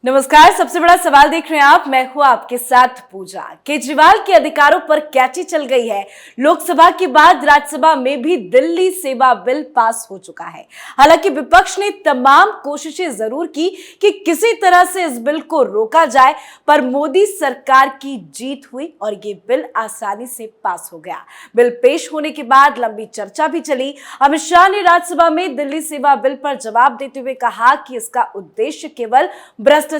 नमस्कार। सबसे बड़ा सवाल देख रहे हैं आप, मैं हूं आपके साथ पूजा। केजरीवाल के अधिकारों पर कैची चल गई है। लोकसभा के बाद राज्यसभा में भी दिल्ली सेवा बिल पास हो चुका है। हालांकि विपक्ष ने तमाम कोशिशें जरूर की कि किसी तरह से इस बिल को रोका जाए, पर मोदी सरकार की जीत हुई और ये बिल आसानी से पास हो गया। बिल पेश होने के बाद लंबी चर्चा भी चली। अमित शाह ने राज्यसभा में दिल्ली सेवा बिल पर जवाब देते हुए कहा कि इसका उद्देश्य केवल भ्रष्टाचार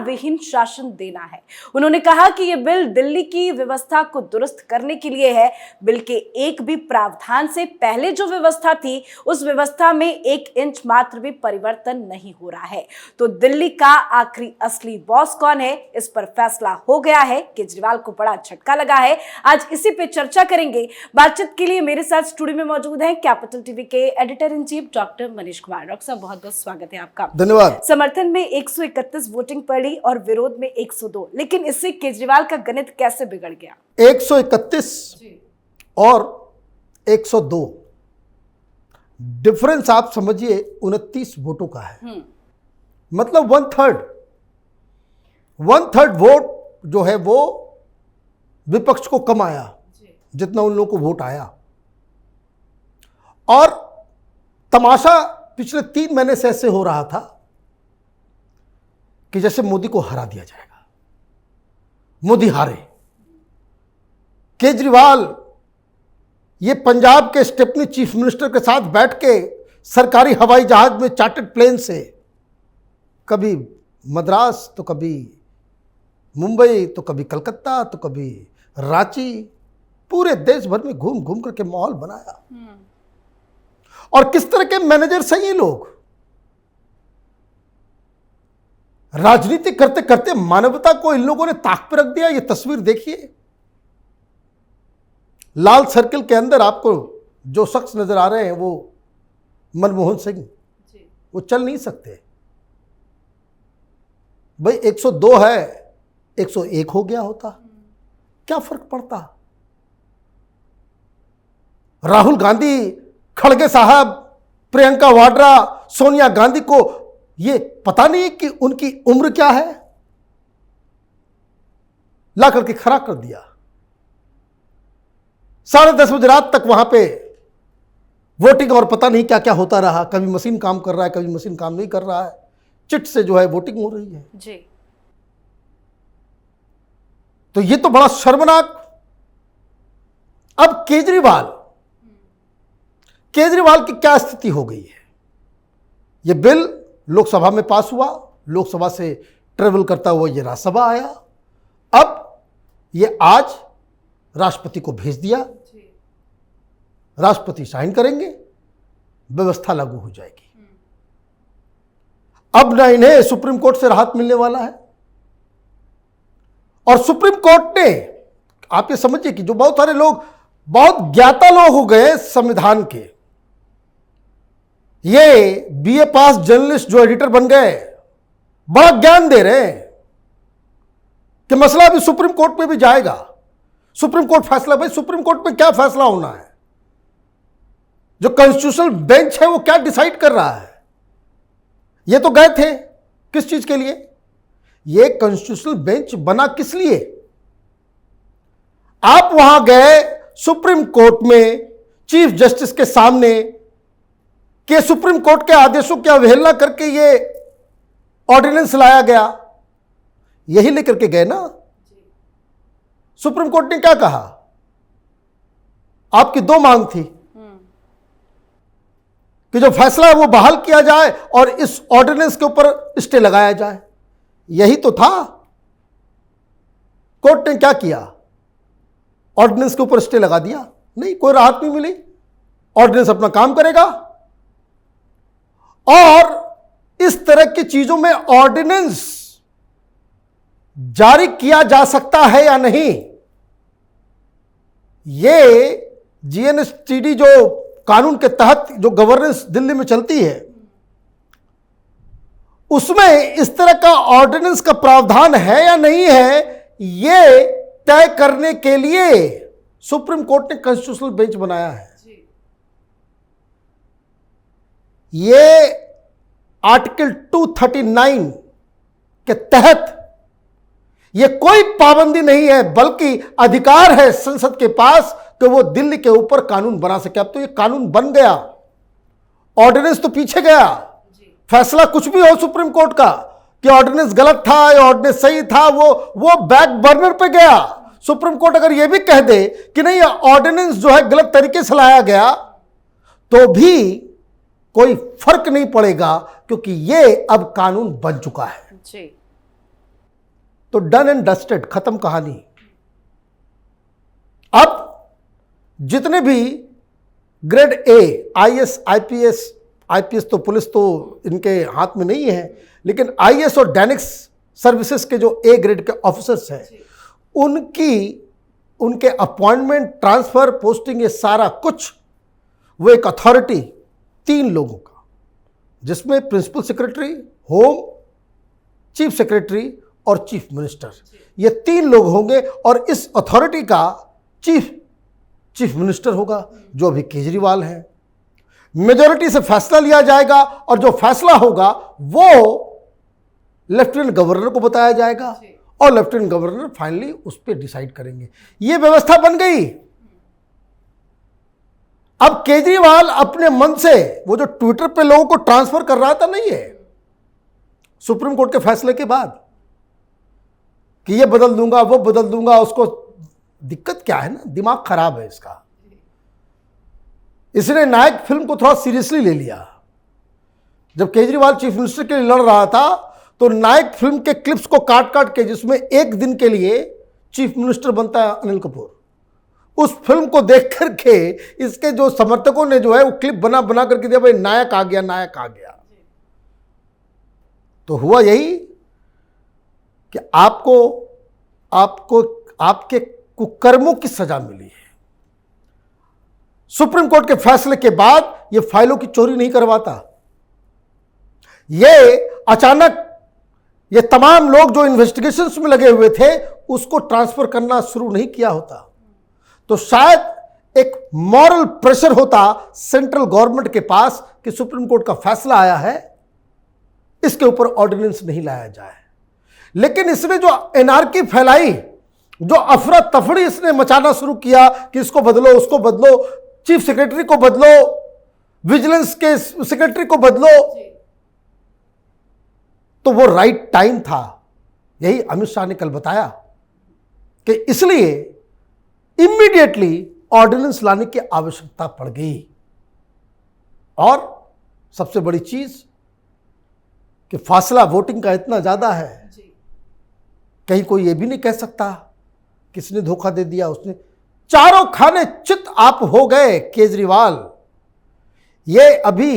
विहीन शासन देना है। उन्होंने कहा कि यह बिल दिल्ली की व्यवस्था को दुरुस्त करने के लिए है। बिल के एक भी प्रावधान से पहले जो व्यवस्था थी, उस व्यवस्था में 1 इंच मात्र भी परिवर्तन नहीं हो रहा है। तो दिल्ली का आखिरी असली बॉस कौन है, इस पर फैसला हो गया है। केजरीवाल को बड़ा झटका लगा है। आज इसी पे चर्चा करेंगे। बातचीत के लिए मेरे साथ स्टूडियो में मौजूद हैं कैपिटल टीवी के editor in chief doctor Manish Kumar. Doctor साहब, बहुत बहुत स्वागत है आपका। धन्यवाद। समर्थन में 131 वोटिंग पड़ी और विरोध में 102, लेकिन इससे केजरीवाल का गणित कैसे बिगड़ गया? 131 और 102 डिफरेंस आप समझिए 29 वोटों का है। मतलब 1/3 वोट जो है वो विपक्ष को कम आया जितना उन लोगों को वोट आया। और तमाशा पिछले 3 महीने से ऐसे हो रहा था कि जैसे मोदी को हरा दिया जाएगा, मोदी हारे। केजरीवाल ये पंजाब के स्टेपनी चीफ मिनिस्टर के साथ बैठ के सरकारी हवाई जहाज में चार्टर्ड प्लेन से कभी मद्रास तो कभी मुंबई तो कभी कलकत्ता तो कभी रांची, पूरे देश भर में घूम घूम करके माहौल बनाया। और किस तरह के मैनेजर्स हैं ये लोग। राजनीति करते करते मानवता को इन लोगों ने ताक पर रख दिया। ये तस्वीर देखिए, लाल सर्कल के अंदर आपको जो शख्स नजर आ रहे हैं वो मनमोहन सिंह, वो चल नहीं सकते। भाई 102 है, 101 हो गया होता, क्या फर्क पड़ता। राहुल गांधी, खड़गे साहब, प्रियंका वाड्रा, सोनिया गांधी को ये पता नहीं कि उनकी उम्र क्या है, ला करके खड़ा कर दिया। 10:30 बजे रात तक वहां पे वोटिंग और पता नहीं क्या क्या होता रहा। कभी मशीन काम कर रहा है, कभी मशीन काम नहीं कर रहा है, चिट से जो है वोटिंग हो रही है जी। तो ये तो बड़ा शर्मनाक। अब केजरीवाल की क्या स्थिति हो गई है। ये बिल लोकसभा में पास हुआ, लोकसभा से ट्रेवल करता हुआ ये राज्यसभा आया। अब ये आज राष्ट्रपति को भेज दिया, राष्ट्रपति साइन करेंगे, व्यवस्था लागू हो जाएगी। अब ना इन्हें सुप्रीम कोर्ट से राहत मिलने वाला है। और सुप्रीम कोर्ट ने, आप ये समझिए कि जो बहुत सारे लोग, बहुत ज्ञाता लोग हो गए संविधान के, ये बीए पास जर्नलिस्ट जो एडिटर बन गए, बड़ा ज्ञान दे रहे हैं कि मसला अभी सुप्रीम कोर्ट में भी जाएगा। सुप्रीम कोर्ट फैसला, भाई सुप्रीम कोर्ट में क्या फैसला होना है? जो कॉन्स्टिट्यूशनल बेंच है वो क्या डिसाइड कर रहा है? ये तो गए थे किस चीज के लिए? ये कॉन्स्टिट्यूशनल बेंच बना किस लिए? आप वहां गए सुप्रीम कोर्ट में चीफ जस्टिस के सामने कि सुप्रीम कोर्ट के आदेशों की अवहेलना करके ये ऑर्डिनेंस लाया गया, यही लेकर के गए ना। सुप्रीम कोर्ट ने क्या कहा? आपकी 2 मांग थी कि जो फैसला है वो बहाल किया जाए और इस ऑर्डिनेंस के ऊपर स्टे लगाया जाए, यही तो था। कोर्ट ने क्या किया? ऑर्डिनेंस के ऊपर स्टे लगा दिया। नहीं, कोई राहत नहीं मिली, ऑर्डिनेंस अपना काम करेगा। और इस तरह की चीजों में ऑर्डिनेंस जारी किया जा सकता है या नहीं, ये जीएनएसटीडी जो कानून के तहत जो गवर्नेंस दिल्ली में चलती है, उसमें इस तरह का ऑर्डिनेंस का प्रावधान है या नहीं है, ये तय करने के लिए सुप्रीम कोर्ट ने कॉन्स्टिट्यूशनल बेंच बनाया है। ये आर्टिकल 239 के तहत यह कोई पाबंदी नहीं है, बल्कि अधिकार है संसद के पास कि वो दिल्ली के ऊपर कानून बना सके। अब तो ये कानून बन गया, ऑर्डिनेंस तो पीछे गया। फैसला कुछ भी हो सुप्रीम कोर्ट का कि ऑर्डिनेंस गलत था या ऑर्डिनेंस सही था, वो बैक बर्नर पे गया। सुप्रीम कोर्ट अगर यह भी कह दे कि नहीं ऑर्डिनेंस जो है गलत तरीके से लाया गया, तो भी कोई फर्क नहीं पड़ेगा, क्योंकि यह अब कानून बन चुका है जी। तो डन एंड डस्टेड, खत्म कहानी। अब जितने भी ग्रेड ए, आईएएस, आईपीएस तो पुलिस तो इनके हाथ में नहीं है, लेकिन आईएएस और डैनिक्स सर्विसेज के जो ए ग्रेड के ऑफिसर्स हैं, उनके अपॉइंटमेंट, ट्रांसफर, पोस्टिंग, ये सारा कुछ वो एक अथॉरिटी 3 लोगों का, जिसमें principal secretary, home, chief secretary और चीफ मिनिस्टर, ये 3 लोग होंगे। और इस अथॉरिटी का चीफ मिनिस्टर होगा, जो अभी केजरीवाल है। मेजॉरिटी से फैसला लिया जाएगा और जो फैसला होगा वो लेफ्टिनेंट गवर्नर को बताया जाएगा और लेफ्टिनेंट गवर्नर फाइनली उस पर डिसाइड करेंगे। ये व्यवस्था बन गई। अब केजरीवाल अपने मन से वो जो ट्विटर पे लोगों को ट्रांसफर कर रहा था, नहीं है, सुप्रीम कोर्ट के फैसले के बाद कि ये बदल दूंगा, वो बदल दूंगा, उसको दिक्कत क्या है ना, दिमाग खराब है इसका। इसने नायक फिल्म को थोड़ा सीरियसली ले लिया। जब केजरीवाल चीफ मिनिस्टर के लिए लड़ रहा था, तो नायक फिल्म के क्लिप्स को काट काट के, जिसमें एक दिन के लिए चीफ मिनिस्टर बनता है अनिल कपूर, उस फिल्म को देख करके इसके जो समर्थकों ने जो है वो क्लिप बना बना करके दिया, भाई नायक आ गया, नायक आ गया। तो हुआ यही कि आपको आपके कुकर्मों की सजा मिली है। सुप्रीम कोर्ट के फैसले के बाद यह फाइलों की चोरी नहीं करवाता। यह अचानक ये तमाम लोग जो इन्वेस्टिगेशंस में लगे हुए थे उसको ट्रांसफर करना शुरू नहीं किया होता, तो शायद एक मॉरल प्रेशर होता सेंट्रल गवर्नमेंट के पास कि सुप्रीम कोर्ट का फैसला आया है, इसके ऊपर ऑर्डिनेंस नहीं लाया जाए। लेकिन इसने जो एनार्की फैलाई, जो अफरा तफड़ी इसने मचाना शुरू किया कि इसको बदलो, उसको बदलो, चीफ सेक्रेटरी को बदलो, विजिलेंस के सेक्रेटरी को बदलो, तो वो राइट टाइम था। यही अमित शाह ने कल बताया कि इसलिए इमीडिएटली ऑर्डिनेंस लाने की आवश्यकता पड़ गई। और सबसे बड़ी चीज कि फासला वोटिंग का इतना ज्यादा है, कहीं कोई ये भी नहीं कह सकता किसने धोखा दे दिया। उसने चारों खाने चित आप हो गए केजरीवाल। ये अभी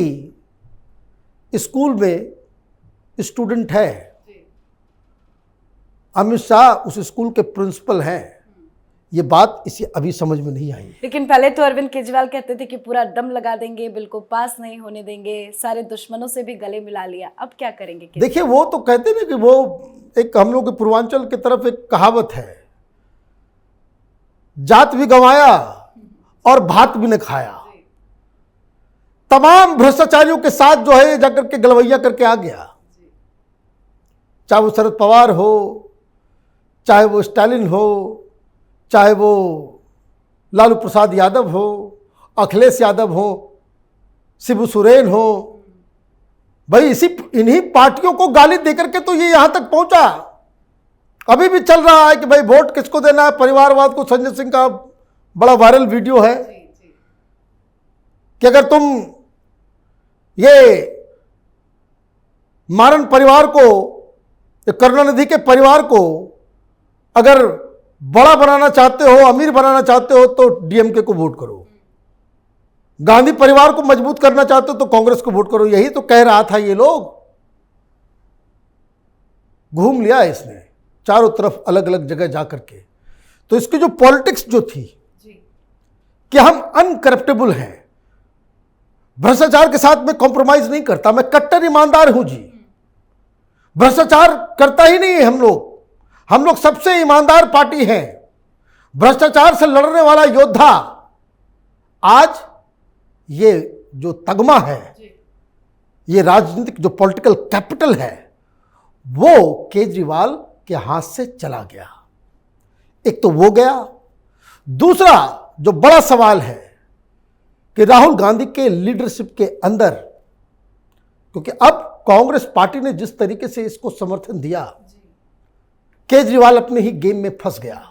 स्कूल में स्टूडेंट है, अमित शाह उस स्कूल के प्रिंसिपल हैं। ये बात इसे अभी समझ में नहीं आई। लेकिन पहले तो अरविंद केजरीवाल कहते थे कि पूरा दम लगा देंगे, बिल को पास नहीं होने देंगे, सारे दुश्मनों से भी गले मिला लिया। अब क्या करेंगे? देखिए, वो तो कहते ना कि वो एक हम लोग के पूर्वांचल की तरफ एक कहावत है, जात भी गंवाया और भात भी न खाया। तमाम भ्रष्टाचारियों के साथ जो है जाकर के गलवैया करके आ गया, चाहे वो शरद पवार हो, चाहे वो स्टालिन हो, चाहे वो लालू प्रसाद यादव हो, अखिलेश यादव हो, शिबू सोरेन हो। भाई इन्हीं पार्टियों को गाली देकर के तो ये यहां तक पहुंचा। अभी भी चल रहा है कि भाई वोट किसको देना है, परिवारवाद को। संजय सिंह का बड़ा वायरल वीडियो है कि अगर तुम ये मारन परिवार को, करुणानिधि के परिवार को अगर बड़ा बनाना चाहते हो, अमीर बनाना चाहते हो, तो डीएमके को वोट करो। गांधी परिवार को मजबूत करना चाहते हो तो कांग्रेस को वोट करो। यही तो कह रहा था ये लोग। घूम लिया इसने चारों तरफ, अलग अलग जगह जाकर के। तो इसकी जो पॉलिटिक्स जो थी कि हम अनकरप्टेबल हैं, भ्रष्टाचार के साथ मैं कॉम्प्रोमाइज नहीं करता, मैं कट्टर ईमानदार हूं जी, भ्रष्टाचार करता ही नहीं है हम लोग सबसे ईमानदार पार्टी हैं, भ्रष्टाचार से लड़ने वाला योद्धा। आज ये जो तगमा है, ये राजनीतिक जो पॉलिटिकल कैपिटल है, वो केजरीवाल के हाथ से चला गया। एक तो वो गया, दूसरा जो बड़ा सवाल है कि राहुल गांधी के लीडरशिप के अंदर, क्योंकि अब कांग्रेस पार्टी ने जिस तरीके से इसको समर्थन दिया, केजरीवाल अपने ही गेम में फंस गया।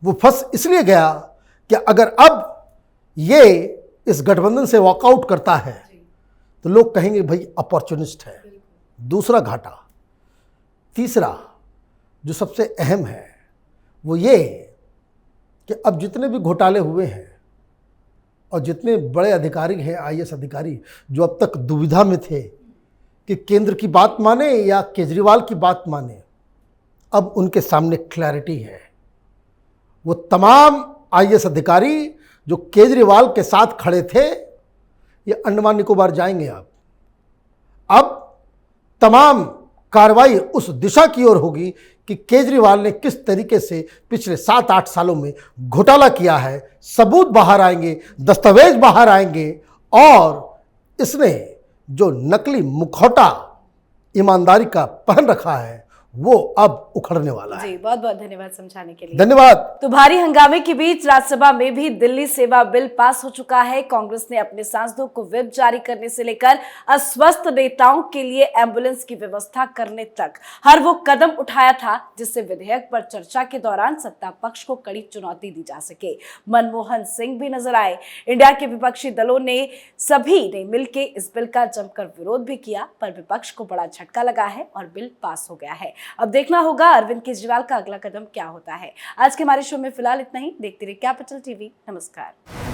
वो फंस इसलिए गया कि अगर अब ये इस गठबंधन से वॉकआउट करता है तो लोग कहेंगे भाई अपॉर्चुनिस्ट है। दूसरा घाटा। तीसरा जो सबसे अहम है वो ये कि अब जितने भी घोटाले हुए हैं और जितने बड़े अधिकारी हैं, आईएएस अधिकारी, जो अब तक दुविधा में थे कि केंद्र की बात माने या केजरीवाल की बात माने, अब उनके सामने क्लैरिटी है। वो तमाम आईएएस अधिकारी जो केजरीवाल के साथ खड़े थे, ये अंडमान निकोबार जाएंगे। अब तमाम कार्रवाई उस दिशा की ओर होगी कि केजरीवाल ने किस तरीके से पिछले 7-8 सालों में घोटाला किया है। सबूत बाहर आएंगे, दस्तावेज बाहर आएंगे और इसने जो नकली मुखौटा ईमानदारी का पहन रखा है वो अब उखड़ने वाला है। जी, बहुत बहुत धन्यवाद समझाने के लिए। धन्यवाद। तो भारी हंगामे के बीच राज्यसभा में भी दिल्ली सेवा बिल पास हो चुका है। कांग्रेस ने अपने सांसदों को व्हिप जारी करने से लेकर अस्वस्थ नेताओं के लिए एम्बुलेंस की व्यवस्था करने तक हर वो कदम उठाया था जिससे विधेयक पर चर्चा के दौरान सत्ता पक्ष को कड़ी चुनौती दी जा सके। मनमोहन सिंह भी नजर आए। इंडिया के विपक्षी दलों ने सभी ने मिलकर इस बिल का जमकर विरोध भी किया, पर विपक्ष को बड़ा झटका लगा है और बिल पास हो गया है। अब देखना होगा अरविंद केजरीवाल का अगला कदम क्या होता है। आज के हमारे शो में फिलहाल इतना ही। देखते रहिए कैपिटल टीवी। नमस्कार।